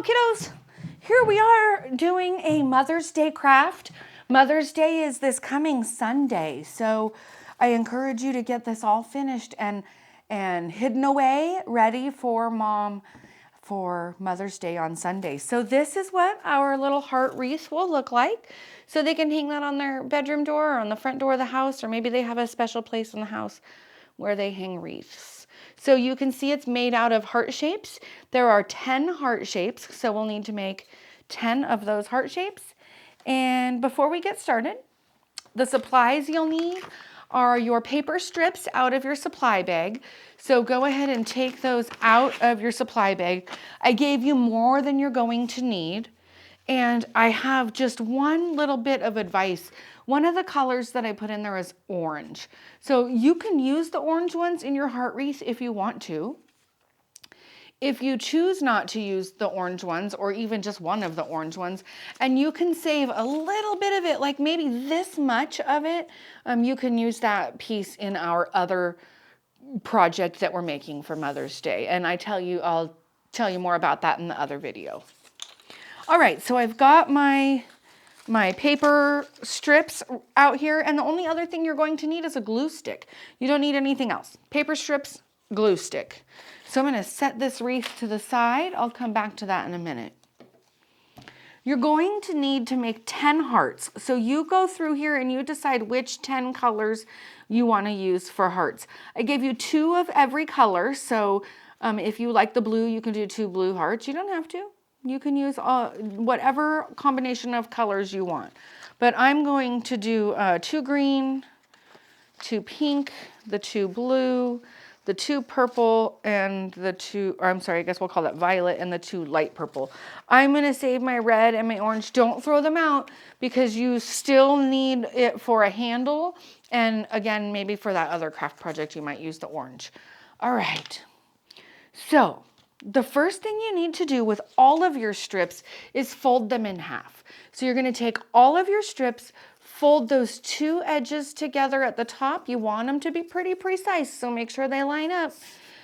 Hello, kiddos. Here we are doing a Mother's Day craft. Mother's Day is this coming Sunday, so I encourage you to get this all finished and hidden away, ready for Mom for Mother's Day on Sunday. So this is what our little heart wreath will look like. So they can hang that on their bedroom door or on the front door of the house, or maybe they have a special place in the house where they hang wreaths. So you can see it's made out of heart shapes. There are 10 heart shapes, so we'll need to make 10 of those heart shapes. And before we get started, the supplies you'll need are your paper strips out of your supply bag. So go ahead and take those out of your supply bag. I gave you more than you're going to need. And I have just one little bit of advice. One of the colors that I put in there is orange. So you can use the orange ones in your heart wreath if you want to. If you choose not to use the orange ones, or even just one of the orange ones, and you can save a little bit of it, like maybe this much of it, you can use that piece in our other project that we're making for Mother's Day. And I'll tell you more about that in the other video. All right, so I've got my paper strips out here, and the only other thing you're going to need is a glue stick. You don't need anything else. Paper strips, glue stick. So I'm going to set this wreath to the side. I'll come back to that in a minute. You're going to need to make 10 hearts. So you go through here and you decide which 10 colors you want to use for hearts. I gave you 2 of every color, so if you like the blue, you can do 2 blue hearts. You don't have to. You can use whatever combination of colors you want. But I'm going to do 2 green, 2 pink, the 2 blue, the 2 purple, and the 2, or I'm sorry, I guess we'll call that violet, and the 2 light purple. I'm going to save my red and my orange. Don't throw them out because you still need it for a handle. And again, maybe for that other craft project, you might use the orange. All right. So the first thing you need to do with all of your strips is fold them in half. So you're going to take all of your strips, fold those 2 edges together at the top. You want them to be pretty precise, so make sure they line up,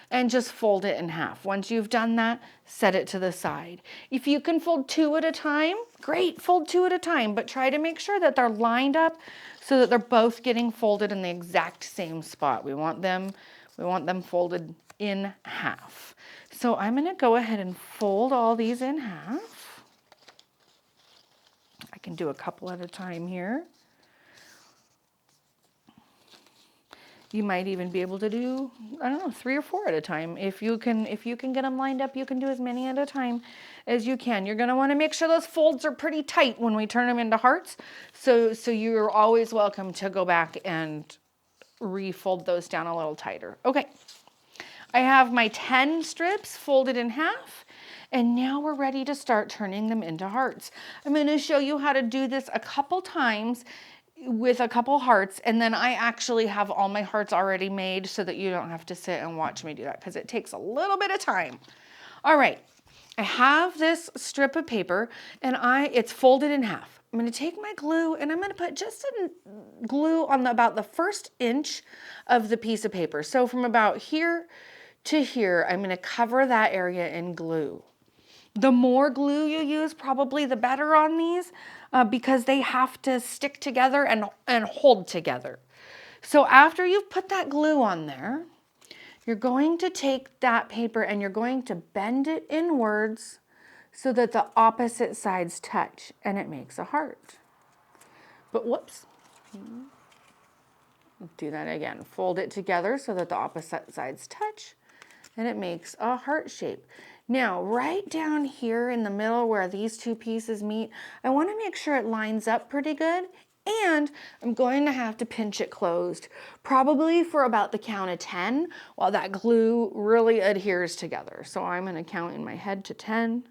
and just fold it in half. Once you've done that, set it to the side. If you can fold 2 at a time, great, fold 2 at a time, but try to make sure that they're lined up so that they're both getting folded in the exact same spot. We want them folded in half. So I'm going to go ahead and fold all these in half. I can do a couple at a time here. You might even be able to do, I don't know, 3 or 4 at a time. If you can get them lined up, you can do as many at a time as you can. You're going to want to make sure those folds are pretty tight when we turn them into hearts. So you're always welcome to go back and refold those down a little tighter. Okay. I have my 10 strips folded in half, and now we're ready to start turning them into hearts. I'm going to show you how to do this a couple times with a couple hearts, and then I actually have all my hearts already made so that you don't have to sit and watch me do that because it takes a little bit of time. All right, I have this strip of paper, and it's folded in half. I'm going to take my glue, and I'm going to put just some glue on about the first inch of the piece of paper. So from about here to here, I'm going to cover that area in glue. The more glue you use, probably the better on these because they have to stick together and hold together. So after you've put that glue on there, you're going to take that paper and you're going to bend it inwards so that the opposite sides touch and it makes a heart. But whoops. Do that again. Fold it together so that the opposite sides touch and it makes a heart shape. Now, right down here in the middle where these 2 pieces meet, I want to make sure it lines up pretty good, and I'm going to have to pinch it closed, probably for about the count of 10, while that glue really adheres together. So I'm going to count in my head to 10.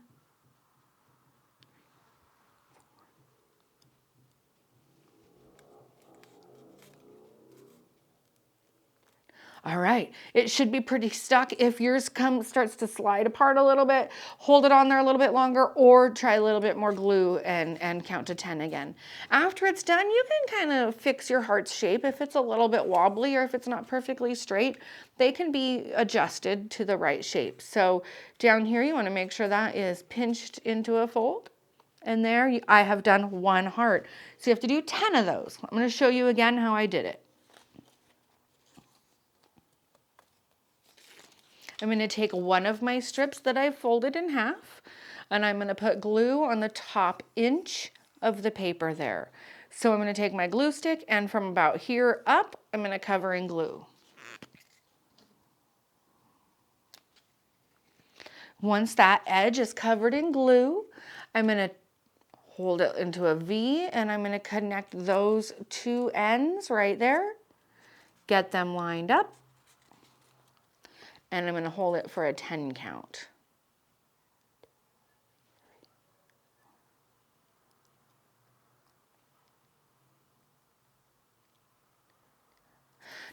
All right, it should be pretty stuck. If yours starts to slide apart a little bit, hold it on there a little bit longer, or try a little bit more glue and count to 10 again. After it's done, you can kind of fix your heart's shape. If it's a little bit wobbly or if it's not perfectly straight, they can be adjusted to the right shape. So down here, you want to make sure that is pinched into a fold. And there I have done one heart. So you have to do 10 of those. I'm going to show you again how I did it. I'm going to take one of my strips that I've folded in half, and I'm going to put glue on the top inch of the paper there. So I'm going to take my glue stick, and from about here up, I'm going to cover in glue. Once that edge is covered in glue, I'm going to hold it into a V, and I'm going to connect those two ends right there, get them lined up, and I'm going to hold it for a 10 count.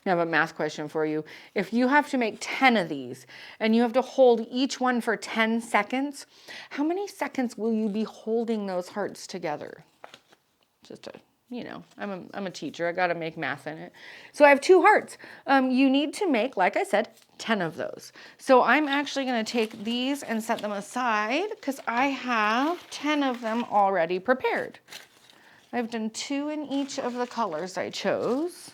Now I have a math question for you. If you have to make 10 of these and you have to hold each one for 10 seconds, how many seconds will you be holding those hearts together? Just a, I'm a teacher. I got to make math in it. So I have 2 hearts. You need to make, like I said, 10 of those. So I'm actually going to take these and set them aside because I have 10 of them already prepared. I've done 2 in each of the colors I chose.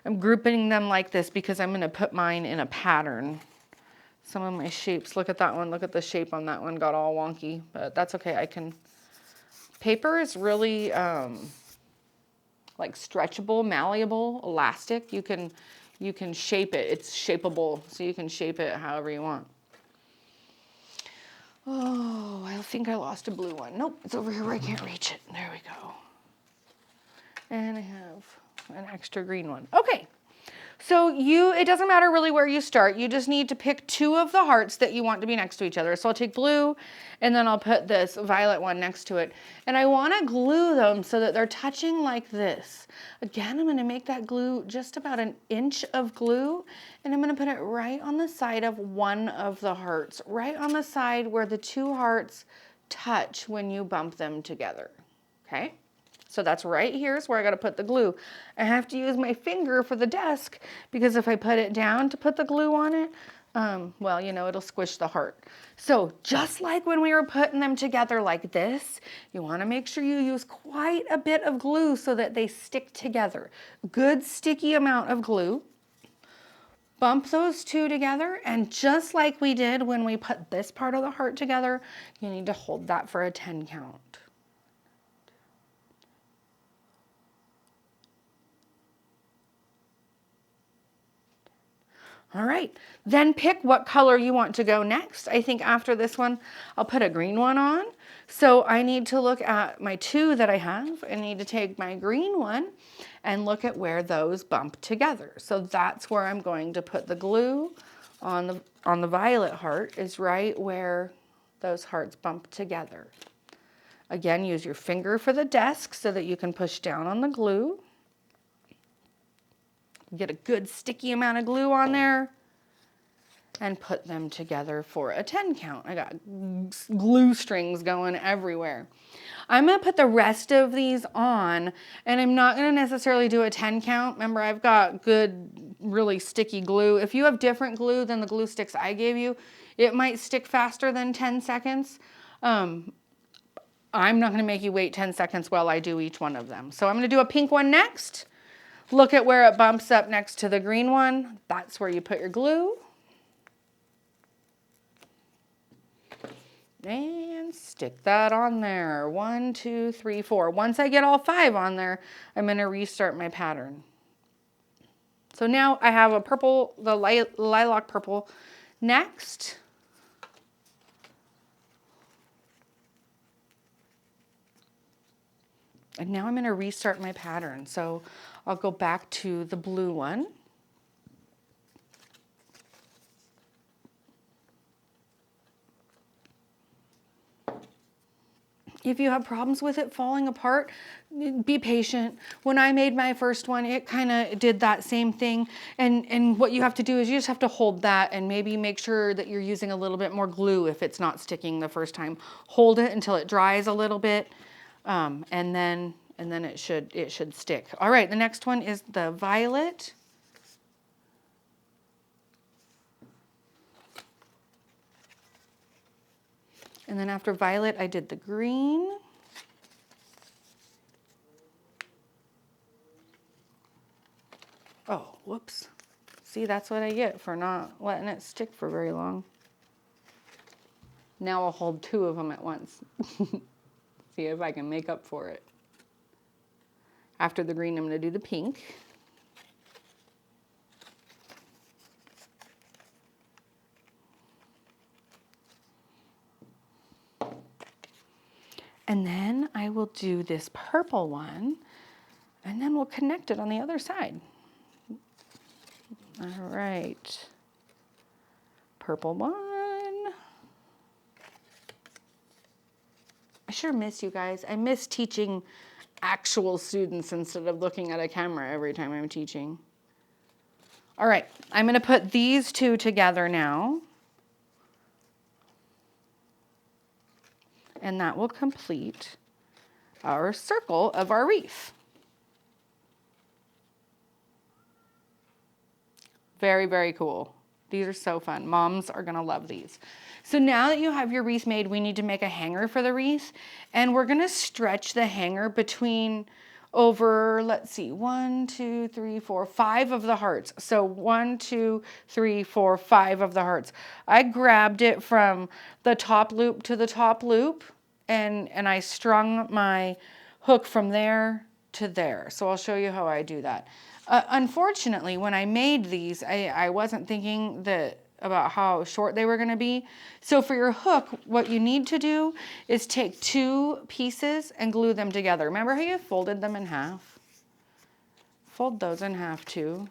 I'm grouping them like this because I'm going to put mine in a pattern. Some of my shapes, look at that one, look at the shape on that one, got all wonky, but that's okay. Paper is really like stretchable, malleable, elastic. You can shape it. It's shapeable, so you can shape it however you want. Oh, I think I lost a blue one. Nope, it's over here where I can't reach it. There we go. And I have an extra green one. Okay, so it doesn't matter really where you start. You just need to pick 2 of the hearts that you want to be next to each other. So I'll take blue and then I'll put this violet one next to it. And I want to glue them so that they're touching like this. Again, I'm going to make that glue just about an inch of glue, and I'm going to put it right on the side of one of the hearts, right on the side where the 2 hearts touch when you bump them together. Okay? So that's right here is where I got to put the glue. I have to use my finger for the desk because if I put it down to put the glue on it, well, it'll squish the heart. So just like when we were putting them together like this, you want to make sure you use quite a bit of glue so that they stick together. Good sticky amount of glue. Bump those 2 together, and just like we did when we put this part of the heart together, you need to hold that for a 10 count. All right, then pick what color you want to go next. I think after this one, I'll put a green one on. So I need to look at my 2 that I have. I need to take my green one and look at where those bump together. So that's where I'm going to put the glue on the violet heart, is right where those hearts bump together. Again, use your finger for the desk so that you can push down on the glue. Get a good sticky amount of glue on there and put them together for a 10 count. I got glue strings going everywhere. I'm going to put the rest of these on, and I'm not going to necessarily do a 10 count. Remember, I've got good, really sticky glue. If you have different glue than the glue sticks I gave you, it might stick faster than 10 seconds. I'm not going to make you wait 10 seconds while I do each one of them. So I'm going to do a pink one next. Look at where it bumps up next to the green one. That's where you put your glue. And stick that on there. 1, 2, 3, 4. Once I get all 5 on there, I'm going to restart my pattern. So now I have a purple, the lilac purple next. And now I'm going to restart my pattern. So I'll go back to the blue one. If you have problems with it falling apart, be patient. When I made my first one, it kind of did that same thing. And what you have to do is you just have to hold that and maybe make sure that you're using a little bit more glue if it's not sticking the first time. Hold it until it dries a little bit, and then it should stick. All right, the next one is the violet. And then after violet, I did the green. Oh, whoops. See, that's what I get for not letting it stick for very long. Now I'll hold two of them at once. See if I can make up for it. After the green, I'm going to do the pink. And then I will do this purple one, and then we'll connect it on the other side. All right. Purple one. I sure miss you guys. I miss teaching actual students instead of looking at a camera every time I'm teaching. All right, I'm going to put these two together now. And that will complete our circle of our wreath. Very, very cool. These are so fun. Moms are gonna love these. So now that you have your wreath made, we need to make a hanger for the wreath. And we're gonna stretch the hanger between over, let's see, 1, 2, 3, 4, 5 of the hearts. So 1, 2, 3, 4, 5 of the hearts. I grabbed it from the top loop to the top loop, and I strung my hook from there to there. So I'll show you how I do that. Unfortunately, when I made these, I wasn't thinking about how short they were going to be. So for your hook, what you need to do is take 2 pieces and glue them together. Remember how you folded them in half? Fold those in half too.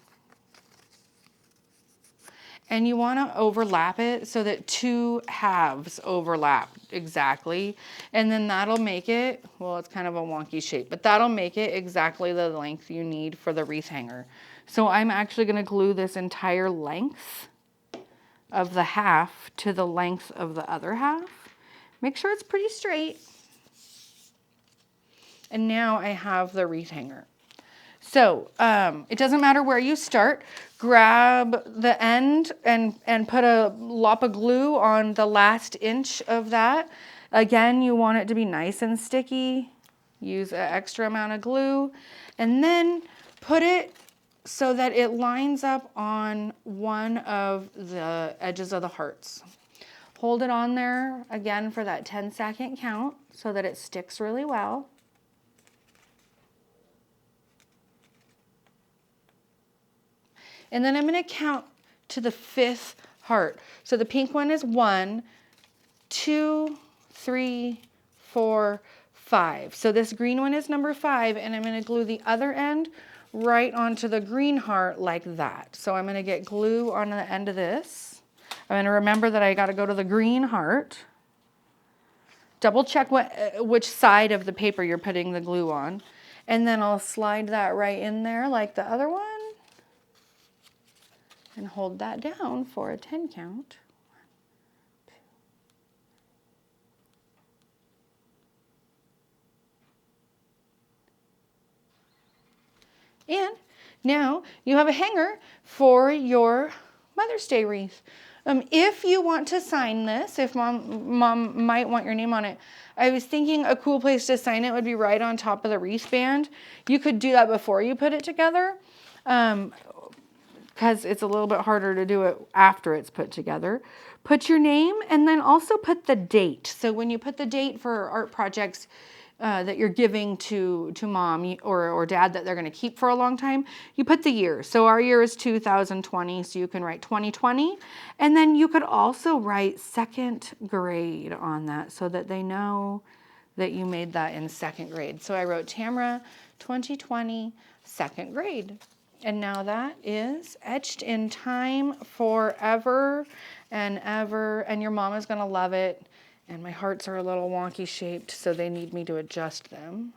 And you want to overlap it so that 2 halves overlap exactly. And then that'll make it, well, it's kind of a wonky shape, but that'll make it exactly the length you need for the wreath hanger. So I'm actually going to glue this entire length of the half to the length of the other half. Make sure it's pretty straight. And now I have the wreath hanger. So it doesn't matter where you start. Grab the end and put a lop of glue on the last inch of that. Again, you want it to be nice and sticky. Use an extra amount of glue. And then put it so that it lines up on one of the edges of the hearts. Hold it on there again for that 10-second count so that it sticks really well. And then I'm going to count to the 5th heart. So the pink one is 1, 2, 3, 4, 5. So this green one is number 5, and I'm going to glue the other end right onto the green heart like that. So I'm going to get glue on the end of this. I'm going to remember that I got to go to the green heart. Double check which side of the paper you're putting the glue on. And then I'll slide that right in there like the other one. And hold that down for a 10 count. 1, 2. And now you have a hanger for your Mother's Day wreath. If you want to sign this, if mom might want your name on it, I was thinking a cool place to sign it would be right on top of the wreath band. You could do that before you put it together. Because it's a little bit harder to do it after it's put together. Put your name and then also put the date. So when you put the date for art projects that you're giving to mom or dad that they're going to keep for a long time, you put the year. So our year is 2020, so you can write 2020. And then you could also write 2nd grade on that so that they know that you made that in 2nd grade. So I wrote Tamara 2020 2nd grade. And now that is etched in time forever and ever. And your mom is going to love it. And my hearts are a little wonky shaped, so they need me to adjust them.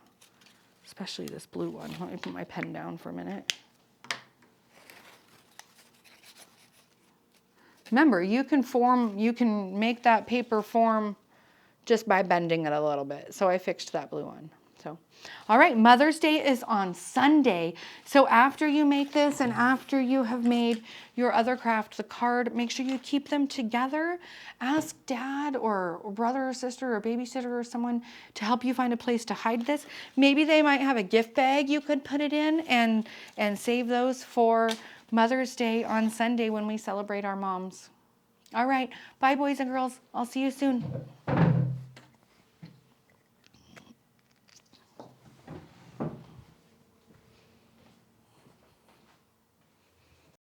Especially this blue one. Let me put my pen down for a minute. Remember, you can make that paper form just by bending it a little bit. So I fixed that blue one. So, all right, Mother's Day is on Sunday. So after you make this and after you have made your other craft, the card, make sure you keep them together. Ask dad or brother or sister or babysitter or someone to help you find a place to hide this. Maybe they might have a gift bag you could put it in and save those for Mother's Day on Sunday when we celebrate our moms. All right, bye boys and girls. I'll see you soon.